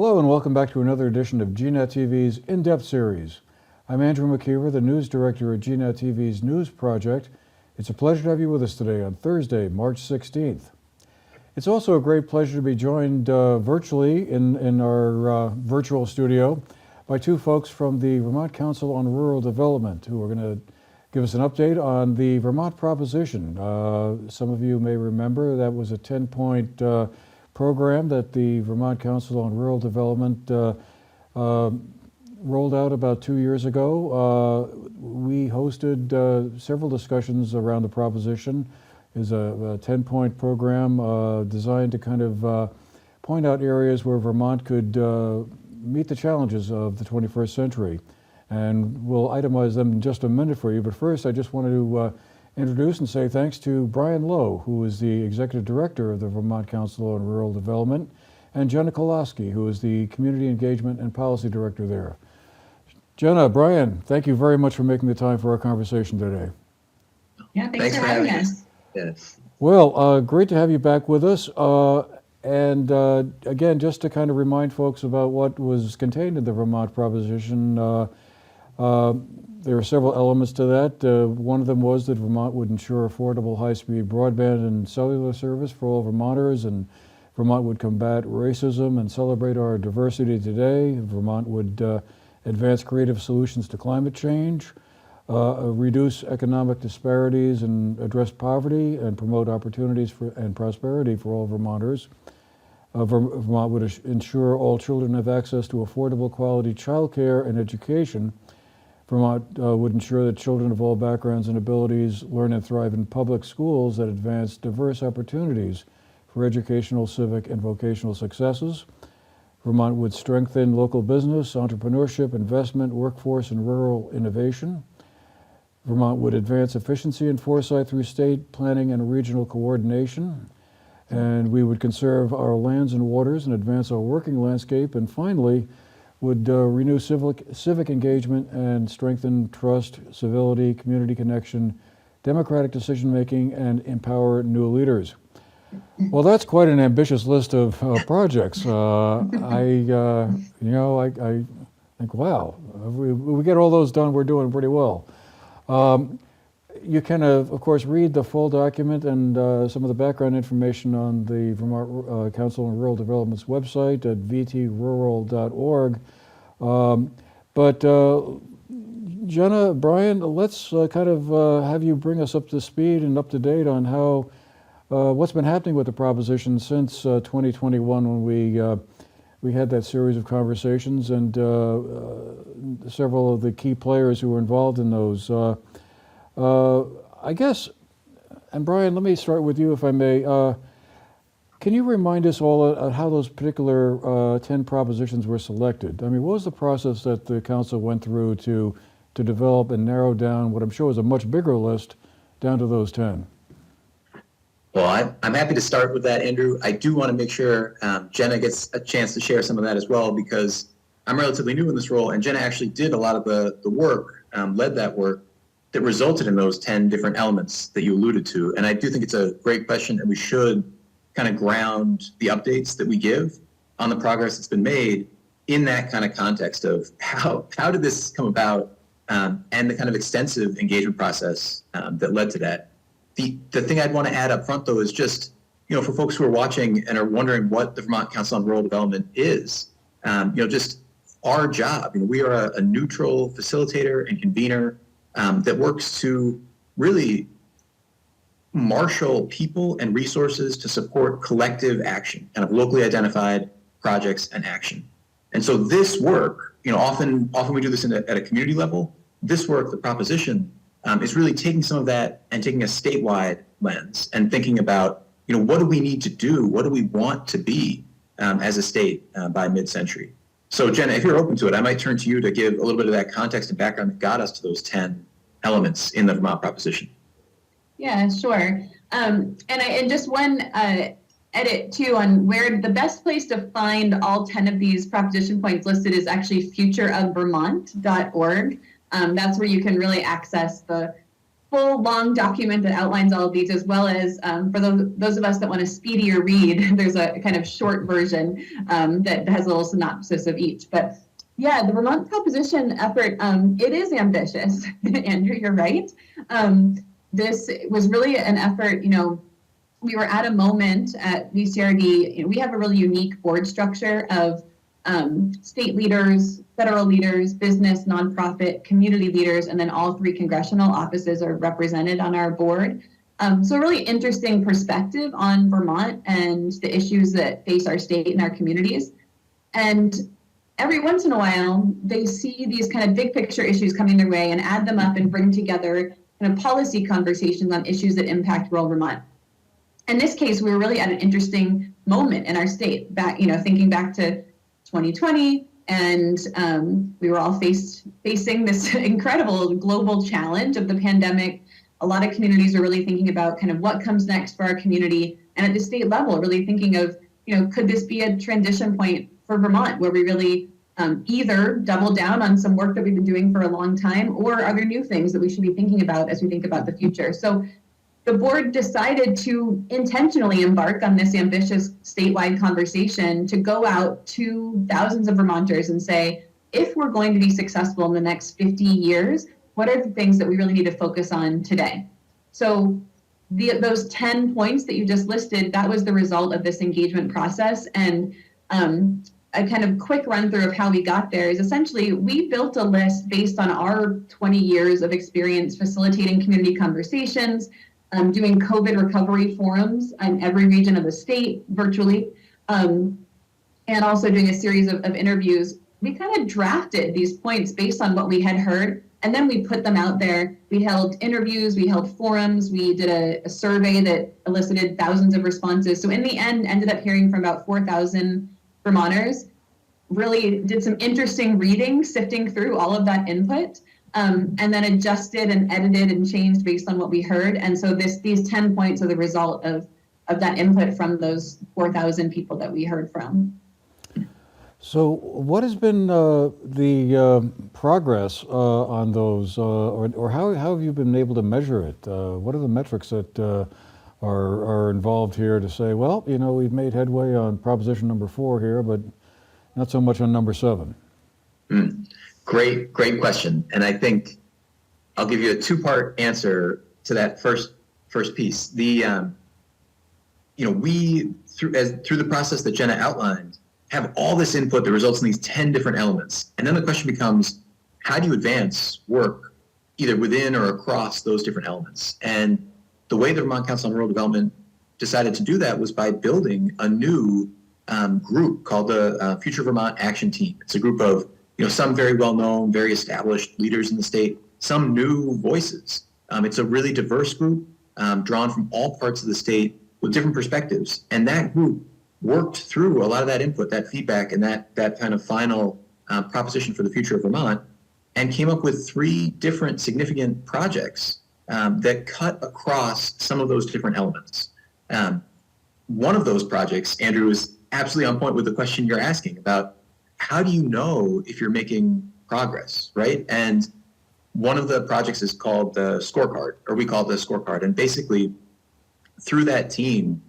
Hello and welcome back to another edition of GNAT-TV's In-Depth series. I'm Andrew McKeever, the news director at GNAT-TV's News Project. It's a pleasure to have you with us today on Thursday, March 16th. It's also a great pleasure to be joined virtually in our virtual studio by two folks from the Vermont Council on Rural Development who are going to give us an update on the Vermont Proposition. Some of you may remember that was a 10-point program that the Vermont Council on Rural Development rolled out about 2 years ago. We hosted several discussions around the proposition. It's a 10-point program designed to kind of point out areas where Vermont could meet the challenges of the 21st century. And we'll itemize them in just a minute for you. But first, I just wanted to introduce and say thanks to Brian Lowe, who is the Executive Director of the Vermont Council on Rural Development, and Jenna Koloski, who is the Community Engagement and Policy Director there. Jenna, Brian, thank you very much for making the time for our conversation today. Yeah, thanks for having us. Yes. Well, great to have you back with us. And again, just to kind of remind folks about what was contained in the Vermont Proposition, there are several elements to that. One of them was that Vermont would ensure affordable high-speed broadband and cellular service for all Vermonters, and Vermont would combat racism and celebrate our diversity today. Vermont would advance creative solutions to climate change, reduce economic disparities and address poverty, and promote opportunities and prosperity for all Vermonters. Vermont would ensure all children have access to affordable quality childcare and education. Vermont would ensure that children of all backgrounds and abilities learn and thrive in public schools that advance diverse opportunities for educational, civic, and vocational successes. Vermont would strengthen local business, entrepreneurship, investment, workforce, and rural innovation. Vermont would advance efficiency and foresight through state planning and regional coordination. And we would conserve our lands and waters and advance our working landscape. And finally, would renew civic engagement and strengthen trust, civility, community connection, democratic decision-making, and empower new leaders. Well, that's quite an ambitious list of projects. I think, wow, if we get all those done, we're doing pretty well. You can, of course, read the full document and some of the background information on the Vermont Council on Rural Development's website at vtrural.org. But Jenna, Brian, let's kind of have you bring us up to speed and up to date on how what's been happening with the proposition since 2021 when we had that series of conversations and several of the key players who were involved in those. I guess, and Brian, let me start with you if I may. Can you remind us all how those particular 10 propositions were selected? I mean, what was the process that the council went through to develop and narrow down what I'm sure was a much bigger list down to those 10? Well, I'm happy to start with that, Andrew. I do want to make sure Jenna gets a chance to share some of that as well, because I'm relatively new in this role, and Jenna actually did a lot of the work, led that work, that resulted in those 10 different elements that you alluded to. And I do think it's a great question, and we should kind of ground the updates that we give on the progress that's been made in that kind of context of how did this come about, and the kind of extensive engagement process that led to that. The thing I'd want to add up front, though, is just, for folks who are watching and are wondering what the Vermont Council on Rural Development is, just our job. We are a neutral facilitator and convener that works to really marshal people and resources to support collective action, kind of locally identified projects and action. And so this work, often we do this at a community level. This work, the proposition, is really taking some of that and taking a statewide lens and thinking about, what do we need to do? What do we want to be as a state by mid-century? So Jenna, if you're open to it, I might turn to you to give a little bit of that context and background that got us to those 10 elements in the Vermont Proposition. Yeah, sure. And just one edit too on where the best place to find all 10 of these proposition points listed is actually futureofvermont.org. That's where you can really access the full long document that outlines all of these, as well as for those of us that want a speedier read, there's a kind of short version that has a little synopsis of each. But yeah, the Vermont Proposition effort, it is ambitious. Andrew, you're right. This was really an effort, we were at a moment at VCRD, we have a really unique board structure of state leaders, federal leaders, business, nonprofit, community leaders, and then all 3 congressional offices are represented on our board. So a really interesting perspective on Vermont and the issues that face our state and our communities. And every once in a while, they see these kind of big picture issues coming their way and add them up and bring together kind of policy conversations on issues that impact rural Vermont. In this case, we were really at an interesting moment in our state, thinking back to 2020, and we were all facing this incredible global challenge of the pandemic. A lot of communities are really thinking about kind of what comes next for our community, and at the state level, really thinking of, could this be a transition point for Vermont where we really either double down on some work that we've been doing for a long time, or are there new things that we should be thinking about as we think about the future? So the board decided to intentionally embark on this ambitious statewide conversation to go out to thousands of Vermonters and say, if we're going to be successful in the next 50 years, what are the things that we really need to focus on today? So those 10 points that you just listed, that was the result of this engagement process. And a kind of quick run through of how we got there is essentially we built a list based on our 20 years of experience facilitating community conversations, doing COVID recovery forums in every region of the state virtually, and also doing a series of interviews. We kind of drafted these points based on what we had heard, and then we put them out there. We held interviews, we held forums, we did a survey that elicited thousands of responses. So in the end, ended up hearing from about 4,000 Vermonters, really did some interesting reading, sifting through all of that input. And then adjusted and edited and changed based on what we heard. And so these 10 points are the result of that input from those 4,000 people that we heard from. So what has been the progress on those, or how have you been able to measure it? What are the metrics that are involved here to say, well, we've made headway on proposition number 4 here, but not so much on number 7? Great question. And I think I'll give you a 2-part answer to that first piece. We through the process that Jenna outlined, have all this input that results in these 10 different elements. And then the question becomes, how do you advance work either within or across those different elements? And the way the Vermont Council on Rural Development decided to do that was by building a new group called the Future Vermont Action Team. It's a group of some very well-known, very established leaders in the state, some new voices. It's a really diverse group drawn from all parts of the state with different perspectives. And that group worked through a lot of that input, that feedback, and that kind of final proposition for the future of Vermont, and came up with 3 different significant projects that cut across some of those different elements. One of those projects, Andrew, is absolutely on point with the question you're asking about how do you know if you're making progress, right? And one of the projects is called the scorecard, or we call it the scorecard. And basically, through that team,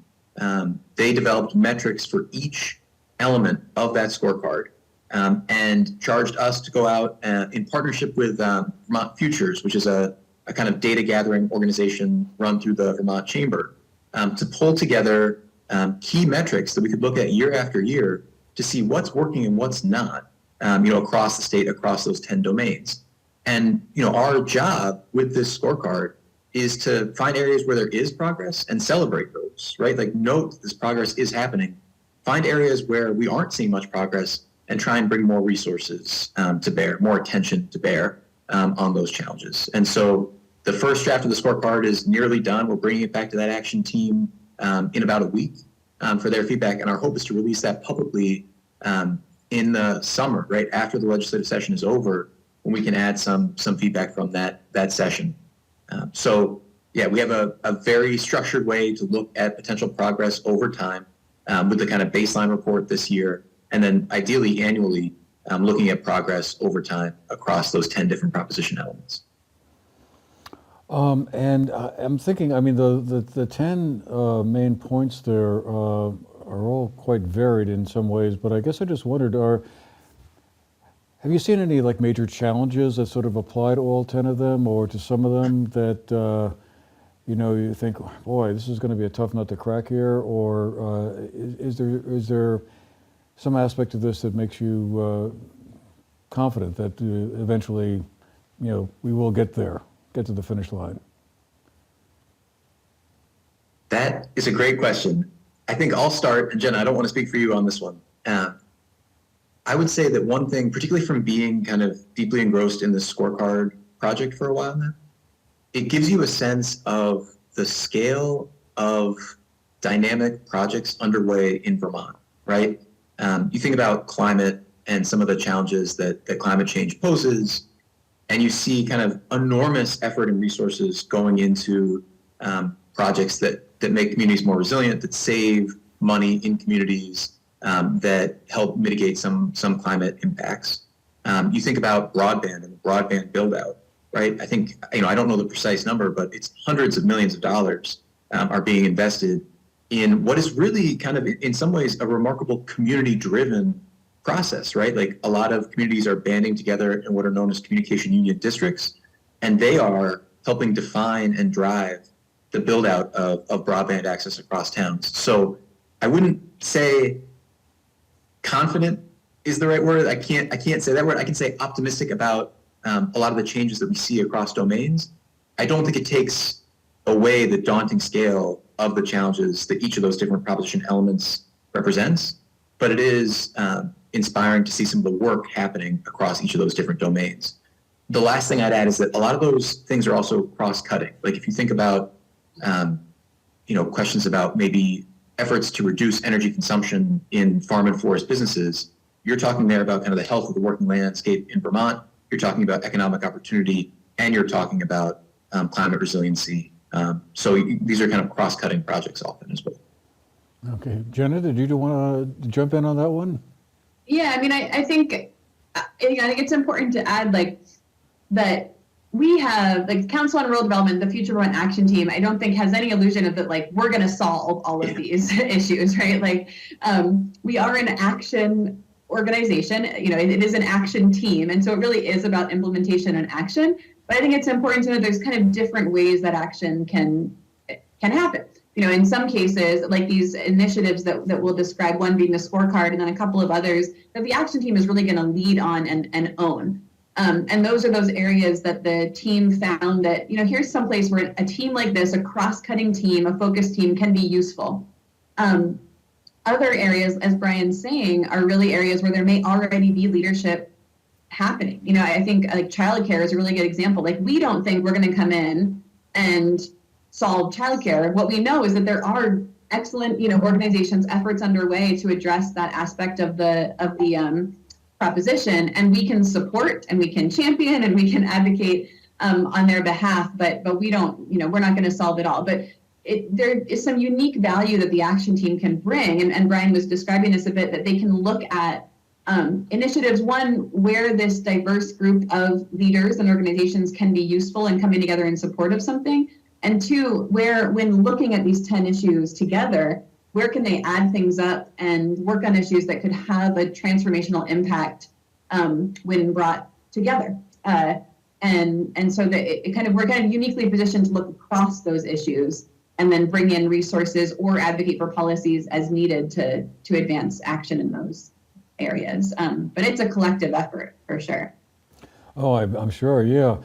they developed metrics for each element of that scorecard and charged us to go out in partnership with Vermont Futures, which is a kind of data gathering organization run through the Vermont Chamber, to pull together key metrics that we could look at year after year to see what's working and what's not, across the state, across those 10 domains. And, our job with this scorecard is to find areas where there is progress and celebrate those, right? Like, note this progress is happening. Find areas where we aren't seeing much progress and try and bring more resources to bear, more attention to bear on those challenges. And so the first draft of the scorecard is nearly done. We're bringing it back to that action team in about a week for their feedback. And our hope is to release that publicly in the summer, right after the legislative session is over, when we can add some feedback from that session. So yeah, we have a very structured way to look at potential progress over time with the kind of baseline report this year, and then ideally annually looking at progress over time across those 10 different proposition elements. And I'm thinking, I mean, the 10 main points there are all quite varied in some ways, but I guess I just wondered, have you seen any like major challenges that sort of apply to all 10 of them or to some of them that, you think, boy, this is going to be a tough nut to crack here, or is there some aspect of this that makes you confident that eventually, we will get there, get to the finish line? That is a great question. I think I'll start, and Jenna, I don't want to speak for you on this one. I would say that one thing, particularly from being kind of deeply engrossed in the scorecard project for a while now, it gives you a sense of the scale of dynamic projects underway in Vermont, right? You think about climate and some of the challenges that climate change poses, and you see kind of enormous effort and resources going into projects that make communities more resilient, that save money in communities, that help mitigate some climate impacts. You think about broadband and the broadband build out, right? I think, I don't know the precise number, but it's hundreds of millions of dollars are being invested in what is really kind of, in some ways, a remarkable community-driven process, right? Like a lot of communities are banding together in what are known as communication union districts, and they are helping define and drive the build out of broadband access across towns. So I wouldn't say confident is the right word. I can't say that word. I can say optimistic about a lot of the changes that we see across domains. I don't think it takes away the daunting scale of the challenges that each of those different proposition elements represents, but it is inspiring to see some of the work happening across each of those different domains. The last thing I'd add is that a lot of those things are also cross-cutting. Like if you think about, questions about maybe efforts to reduce energy consumption in farm and forest businesses, you're talking there about kind of the health of the working landscape in Vermont, you're talking about economic opportunity, and you're talking about climate resiliency. So these are kind of cross-cutting projects often as well. Okay, Jenna, did you want to jump in on that one? Yeah, I mean, I think it's important to add that we have Council on Rural Development, the Future Vermont Action Team. I don't think has any illusion of that we're going to solve all of these issues, right? We are an action organization. It is an action team, and so it really is about implementation and action. But I think it's important to know there's kind of different ways that action can happen. In some cases, like these initiatives that we'll describe, one being the scorecard and then a couple of others, that the action team is really going to lead on and own. And those are those areas that the team found that, here's some place where a team like this, a cross-cutting team, a focused team can be useful. Other areas, as Brian's saying, are really areas where there may already be leadership happening. I think childcare is a really good example. We don't think we're going to come in and solve childcare. What we know is that there are excellent, organizations, efforts underway to address that aspect of the proposition, and we can support and we can champion and we can advocate on their behalf. But we don't, we're not going to solve it all. But there is some unique value that the action team can bring, and Brian was describing this a bit, that they can look at initiatives, one, where this diverse group of leaders and organizations can be useful in coming together in support of something, and two, where when looking at these 10 issues together, where can they add things up and work on issues that could have a transformational impact when brought together. And so that we're kind of uniquely positioned to look across those issues and then bring in resources or advocate for policies as needed to advance action in those areas. But it's a collective effort for sure. Oh, I'm sure, yeah.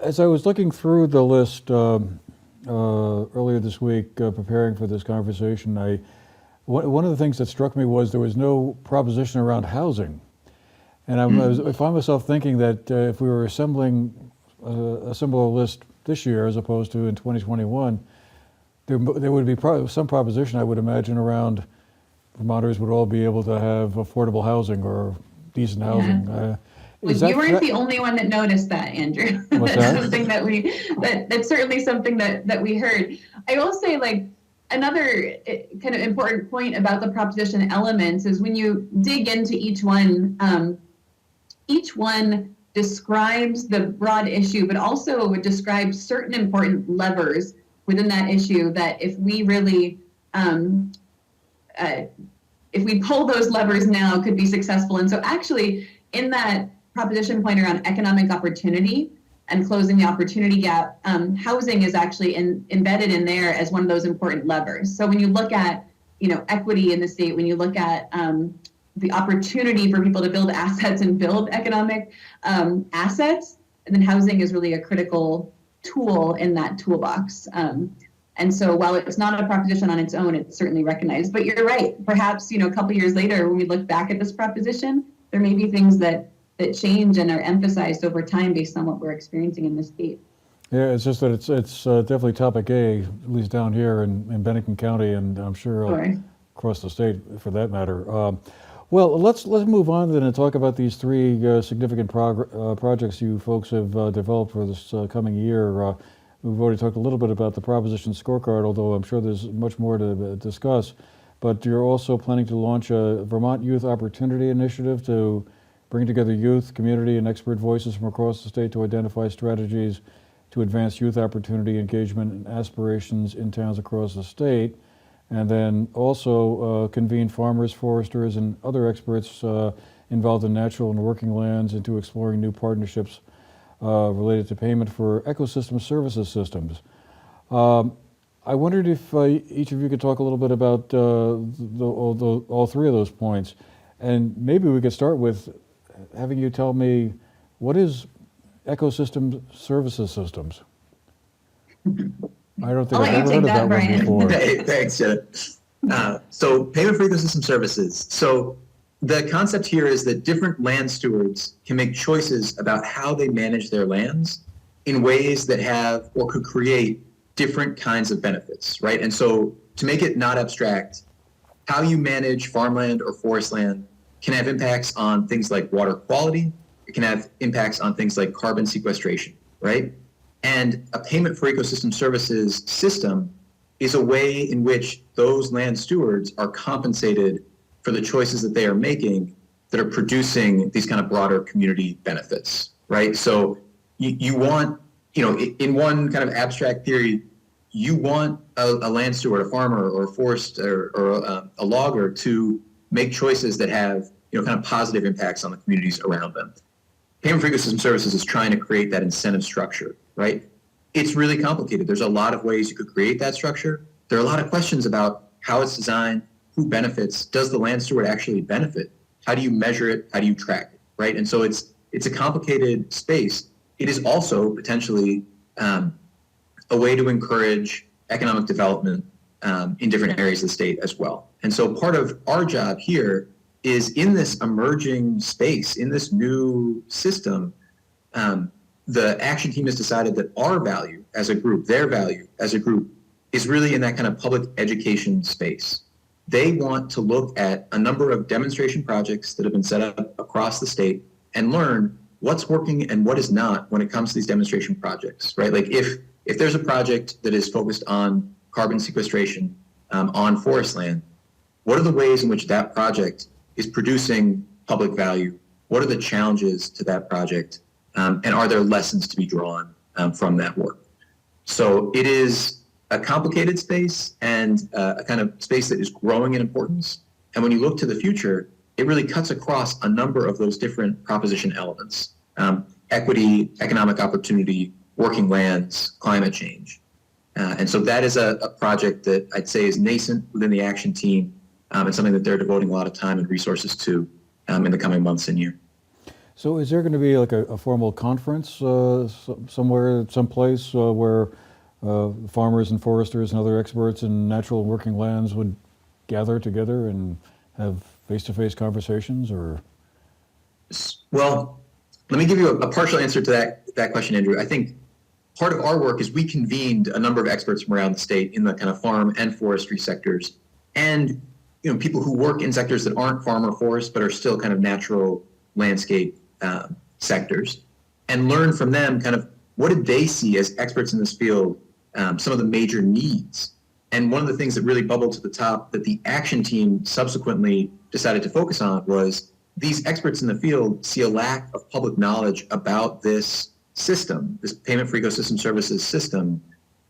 As I was looking through the list earlier this week, preparing for this conversation, one of the things that struck me was there was no proposition around housing. And I found myself thinking that if we were assembling a similar list this year as opposed to in 2021, there would be some proposition, I would imagine, around Vermonters would all be able to have affordable housing or decent housing. You weren't the only one that noticed that, Andrew. What's that? Something that's certainly something that we heard. I will say, another kind of important point about the proposition elements is when you dig into each one describes the broad issue, but also describes certain important levers within that issue that if we really, if we pull those levers now, could be successful. And so actually, in that proposition point around economic opportunity and closing the opportunity gap, housing is actually embedded in there as one of those important levers. So when you look at, equity in the state, when you look at the opportunity for people to build assets and build economic assets, and then housing is really a critical tool in that toolbox. And so while it's not a proposition on its own, it's certainly recognized. But you're right. Perhaps, a couple years later, when we look back at this proposition, there may be things that change and are emphasized over time based on what we're experiencing in the state. Yeah, it's just that it's definitely topic A, at least down here in Bennington County, and I'm sure across the state for that matter. Well, let's move on then and talk about these three significant projects you folks have developed for this coming year. We've already talked a little bit about the proposition scorecard, although I'm sure there's much more to discuss. But you're also planning to launch a Vermont Youth Opportunity Initiative to bring together youth, community, and expert voices from across the state to identify strategies to advance youth opportunity, engagement, and aspirations in towns across the state. And then also convene farmers, foresters, and other experts involved in natural and working lands into exploring new partnerships related to payment for ecosystem services systems. I wondered if each of you could talk a little bit about all three of those points. And maybe we could start with having you tell me, what is ecosystem services systems? I don't think I've ever heard of that one before. Hey, thanks, Jenna. So payment for ecosystem services. So the concept here is that different land stewards can make choices about how they manage their lands in ways that have or could create different kinds of benefits, right? And so to make it not abstract, how you manage farmland or forest land can have impacts on things like water quality. It can have impacts on things like carbon sequestration, right? And a payment for ecosystem services system is a way in which those land stewards are compensated for the choices that they are making that are producing these kind of broader community benefits, right? So you want, in one kind of abstract theory, you want a land steward, a farmer or a forest or a logger to make choices that have, kind of positive impacts on the communities around them. Payment for ecosystem services is trying to create that incentive structure, right? It's really complicated. There's a lot of ways you could create that structure. There are a lot of questions about how it's designed, who benefits, does the land steward actually benefit? How do you measure it? How do you track it, right? And so it's a complicated space. It is also potentially a way to encourage economic development in different areas of the state as well. And so part of our job here is in this emerging space, in this new system, the action team has decided that our value as a group, their value as a group, is really in that kind of public education space. They want to look at a number of demonstration projects that have been set up across the state and learn what's working and what is not when it comes to these demonstration projects, right? Like if there's a project that is focused on carbon sequestration on forest land, what are the ways in which that project is producing public value? What are the challenges to that project? And are there lessons to be drawn from that work? So it is a complicated space and a kind of space that is growing in importance. And when you look to the future, it really cuts across a number of those different proposition elements: equity, economic opportunity, working lands, climate change. And so that is a project that I'd say is nascent within the action team and something that they're devoting a lot of time and resources to in the coming months and year. So is there going to be like a formal conference somewhere, someplace where farmers and foresters and other experts in natural and working lands would gather together and have face-to-face conversations, or? Well, let me give you a partial answer to that question, Andrew. I think part of our work is we convened a number of experts from around the state in the kind of farm and forestry sectors, and people who work in sectors that aren't farm or forest but are still kind of natural landscape sectors, and learn from them kind of what did they see as experts in this field, some of the major needs. And one of the things that really bubbled to the top that the action team subsequently decided to focus on was these experts in the field see a lack of public knowledge about this system, this payment for ecosystem services system,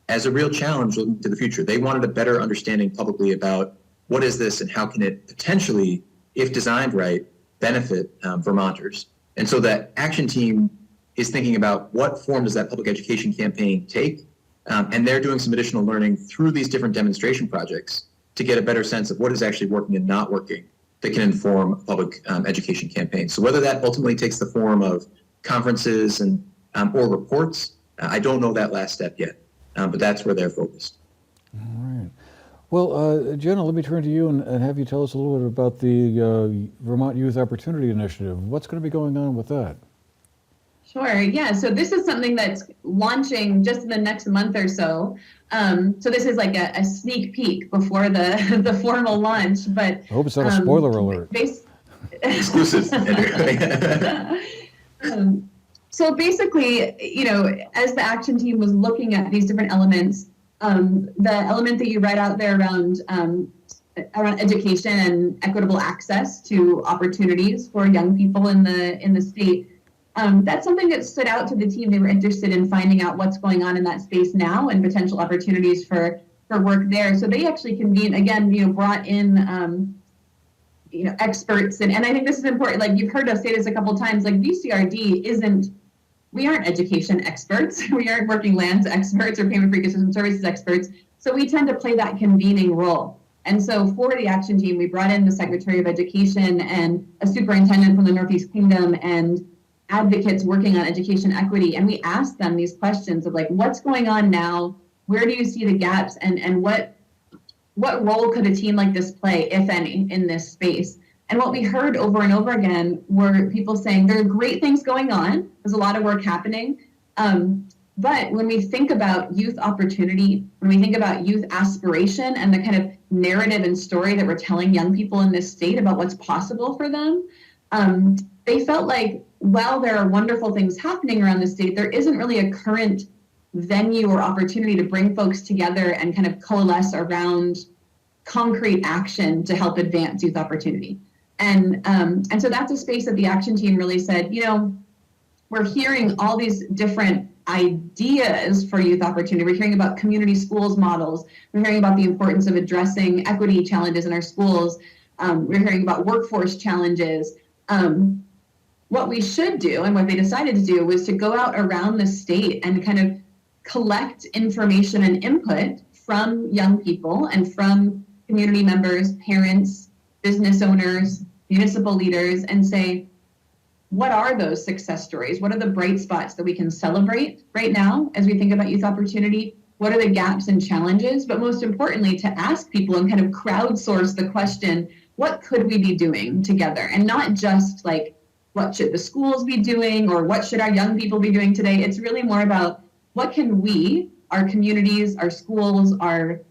as a real challenge looking to the future. They wanted a better understanding publicly about what is this and how can it potentially, if designed right, benefit Vermonters. And so that action team is thinking about what form does that public education campaign take, and they're doing some additional learning through these different demonstration projects to get a better sense of what is actually working and not working that can inform a public education campaign. So whether that ultimately takes the form of conferences and or reports, I don't know that last step yet, but that's where they're focused. All right. Well, Jenna, let me turn to you and have you tell us a little bit about the Vermont Youth Opportunity Initiative. What's going to be going on with that? Sure. Yeah. So this is something that's launching just in the next month or so. So this is like a sneak peek before the formal launch. But I hope it's not a spoiler alert. Exclusive. So basically, as the action team was looking at these different elements, the element that you read out there around education and equitable access to opportunities for young people in the state. That's something that stood out to the team. They were interested in finding out what's going on in that space now and potential opportunities for work there. So they actually convened, again, brought in, experts. And I think this is important. Like you've heard us say this a couple of times, like VCRD we aren't education experts. We aren't working lands experts or payment for ecosystem services experts. So we tend to play that convening role. And so for the action team, we brought in the Secretary of Education and a superintendent from the Northeast Kingdom and advocates working on education equity. And we asked them these questions of like, what's going on now? Where do you see the gaps? And what role could a team like this play, if any, in this space? And what we heard over and over again were people saying there are great things going on. There's a lot of work happening. But when we think about youth opportunity, when we think about youth aspiration and the kind of narrative and story that we're telling young people in this state about what's possible for them, they felt like while there are wonderful things happening around the state, there isn't really a current venue or opportunity to bring folks together and kind of coalesce around concrete action to help advance youth opportunity. And so that's a space that the action team really said, we're hearing all these different ideas for youth opportunity. We're hearing about community schools models. We're hearing about the importance of addressing equity challenges in our schools. We're hearing about workforce challenges. What we should do and what they decided to do was to go out around the state and kind of collect information and input from young people and from community members, parents, business owners, municipal leaders, and say, what are those success stories? What are the bright spots that we can celebrate right now as we think about youth opportunity? What are the gaps and challenges? But most importantly, to ask people and kind of crowdsource the question, what could we be doing together? And not just like, what should the schools be doing or what should our young people be doing today? It's really more about what can we, our communities, our schools, our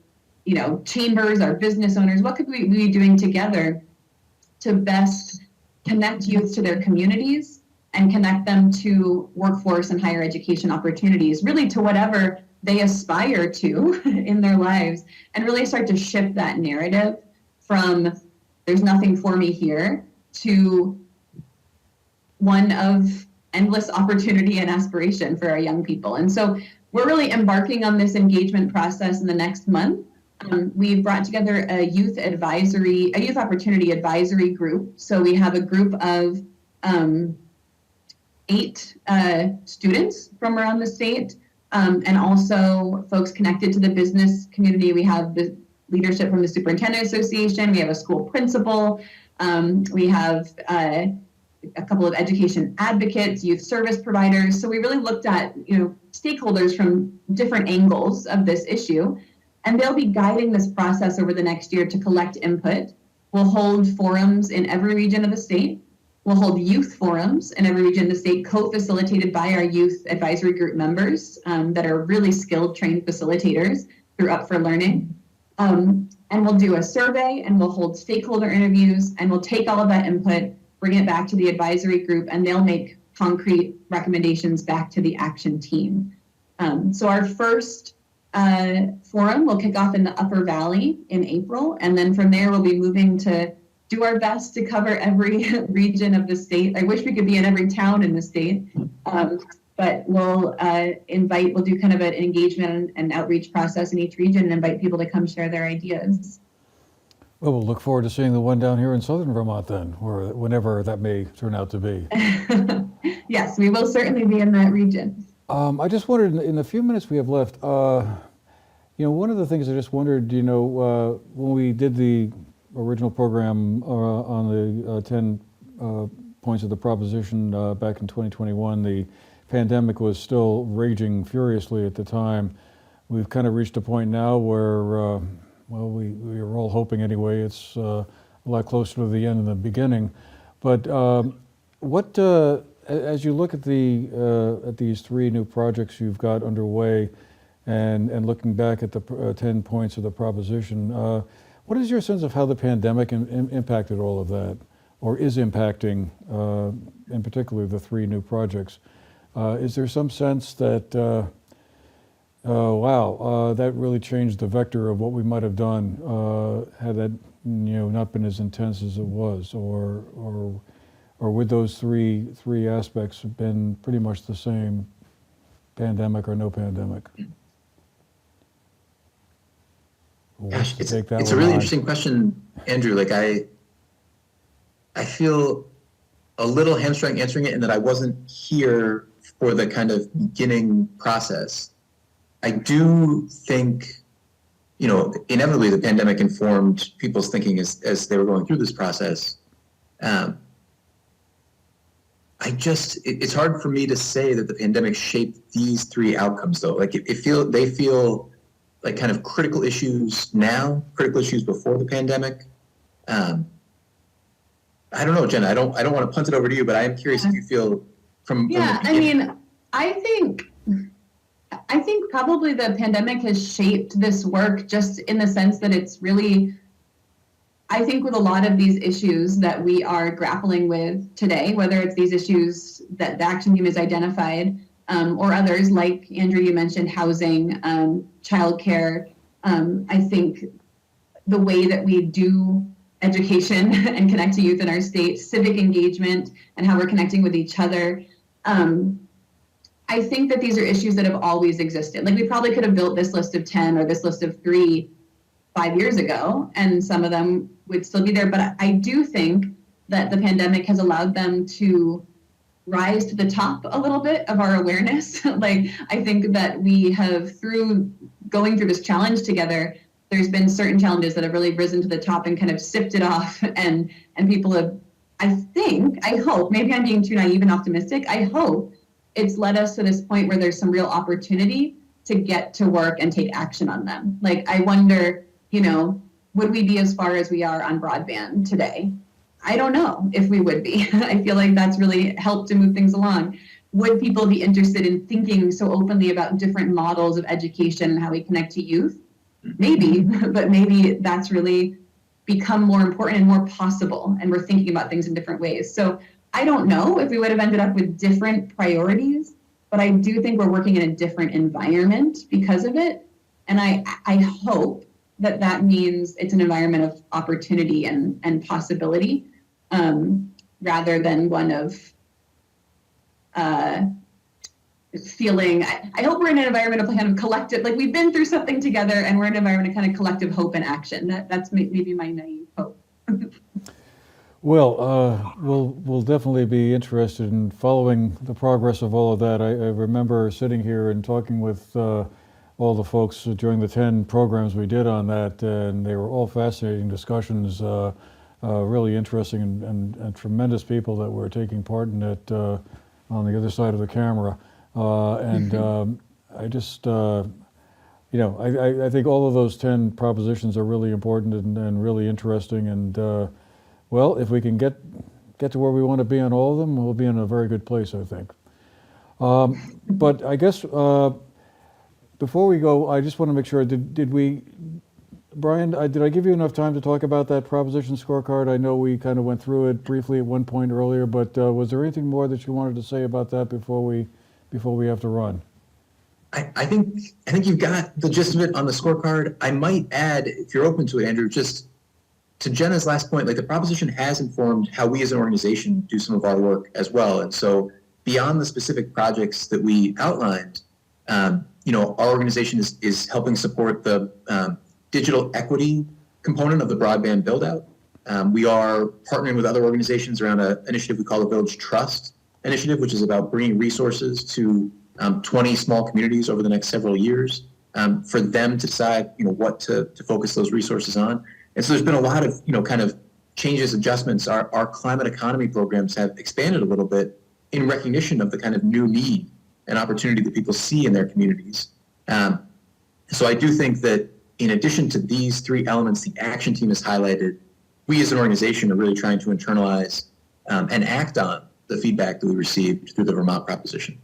chambers, our business owners, what could we be doing together to best connect youth to their communities and connect them to workforce and higher education opportunities, really to whatever they aspire to in their lives, and really start to shift that narrative from there's nothing for me here to one of endless opportunity and aspiration for our young people. And so we're really embarking on this engagement process in the next month. We've brought together a youth opportunity advisory group. So we have a group of 8 students from around the state, and also folks connected to the business community. We have the leadership from the Superintendent Association. We have a school principal. We have a couple of education advocates, youth service providers. So we really looked at stakeholders from different angles of this issue. And they'll be guiding this process over the next year to collect input. We'll hold forums in every region of the state. We'll hold youth forums in every region of the state, co-facilitated by our youth advisory group members that are really skilled, trained facilitators through Up for Learning. And we'll do a survey and we'll hold stakeholder interviews and we'll take all of that input, bring it back to the advisory group, and they'll make concrete recommendations back to the action team. So our first forum will kick off in the Upper Valley in April, and then from there we'll be moving to do our best to cover every region of the state. I wish we could be in every town in the state, but we'll do kind of an engagement and outreach process in each region and invite people to come share their ideas. Well, we'll look forward to seeing the one down here in southern Vermont then, or whenever that may turn out to be. Yes, we will certainly be in that region. I just wondered, in the few minutes we have left, one of the things I just wondered, when we did the original program on the 10 points of the proposition back in 2021, the pandemic was still raging furiously at the time. We've kind of reached a point now where, we are all hoping anyway, it's a lot closer to the end than the beginning. But as you look at these 3 new projects you've got underway, and looking back at the 10 points of the proposition, what is your sense of how the pandemic impacted all of that, or is impacting, in particular, the 3 new projects? Is there some sense that, that really changed the vector of what we might have done had that not been as intense as it was, or would those three aspects have been pretty much the same, pandemic or no pandemic? Gosh, it's a really interesting question, Andrew. Like I feel a little hamstrung answering it in that I wasn't here for the kind of beginning process. I do think, inevitably the pandemic informed people's thinking as they were going through this process. It's hard for me to say that the pandemic shaped these 3 outcomes though. Like they feel like kind of critical issues now, critical issues before the pandemic. I don't know, Jenna, I don't want to punt it over to you, but I am curious if you feel from Yeah, the beginning. I think probably the pandemic has shaped this work just in the sense that it's really, I think with a lot of these issues that we are grappling with today, whether it's these issues that the action team has identified, or others like Andrew, you mentioned housing, childcare. I think the way that we do education and connect to youth in our state, civic engagement, and how we're connecting with each other. I think that these are issues that have always existed. Like we probably could have built this list of 10 or this list of 3 5 years ago, and some of them would still be there. But I do think that the pandemic has allowed them to rise to the top a little bit of our awareness. Like I think that we have, through going through this challenge together, there's been certain challenges that have really risen to the top and kind of sipped it off, and people have, I hope, maybe I'm being too naive and optimistic, I hope it's led us to this point where there's some real opportunity to get to work and take action on them. Like I wonder, would we be as far as we are on broadband today? I don't know if we would be. I feel like that's really helped to move things along. Would people be interested in thinking so openly about different models of education and how we connect to youth? Maybe, but maybe that's really become more important and more possible, and we're thinking about things in different ways. So I don't know if we would have ended up with different priorities, but I do think we're working in a different environment because of it. And I hope that means it's an environment of opportunity and possibility, rather than one of feeling. I hope we're in an environment of kind of collective, like we've been through something together and we're in an environment of kind of collective hope and action. That's maybe my naive hope. Well, we'll definitely be interested in following the progress of all of that. I remember sitting here and talking with all the folks during the 10 programs we did on that, and they were all fascinating discussions, really interesting and tremendous people that were taking part in it on the other side of the camera. I just, I think all of those 10 propositions are really important and really interesting. And well, if we can get to where we want to be on all of them, we'll be in a very good place, I think. But I guess before we go, I just want to make sure, Brian, did I give you enough time to talk about that proposition scorecard? I know we kind of went through it briefly at one point earlier, but was there anything more that you wanted to say about that before we have to run? I think you've got the gist of it on the scorecard. I might add, if you're open to it, Andrew, just to Jenna's last point, like the proposition has informed how we as an organization do some of our work as well. And so beyond the specific projects that we outlined, our organization is helping support the digital equity component of the broadband build out. We are partnering with other organizations around an initiative we call the Village Trust Initiative, which is about bringing resources to 20 small communities over the next several years for them to decide, what to focus those resources on. And so there's been a lot of, kind of changes, adjustments. Our climate economy programs have expanded a little bit in recognition of the kind of new need and opportunity that people see in their communities. So I do think that in addition to these three elements the action team has highlighted, we as an organization are really trying to internalize and act on the feedback that we received through the Vermont Proposition.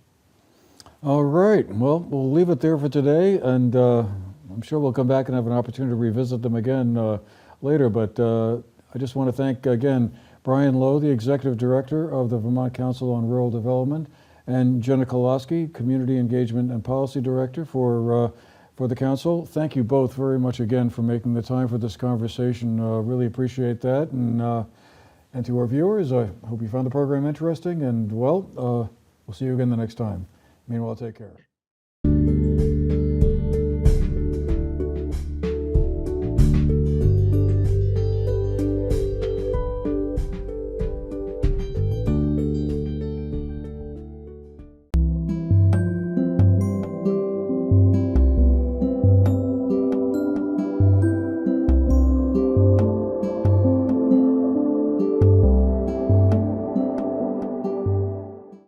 All right. Well, we'll leave it there for today, and I'm sure we'll come back and have an opportunity to revisit them again later. But I just want to thank again Brian Lowe, the Executive Director of the Vermont Council on Rural Development, and Jenna Koloski, Community Engagement and Policy Director for the Council. Thank you both very much again for making the time for this conversation. Really appreciate that. And to our viewers, I hope you found the program interesting, and well, we'll see you again the next time. Meanwhile, take care.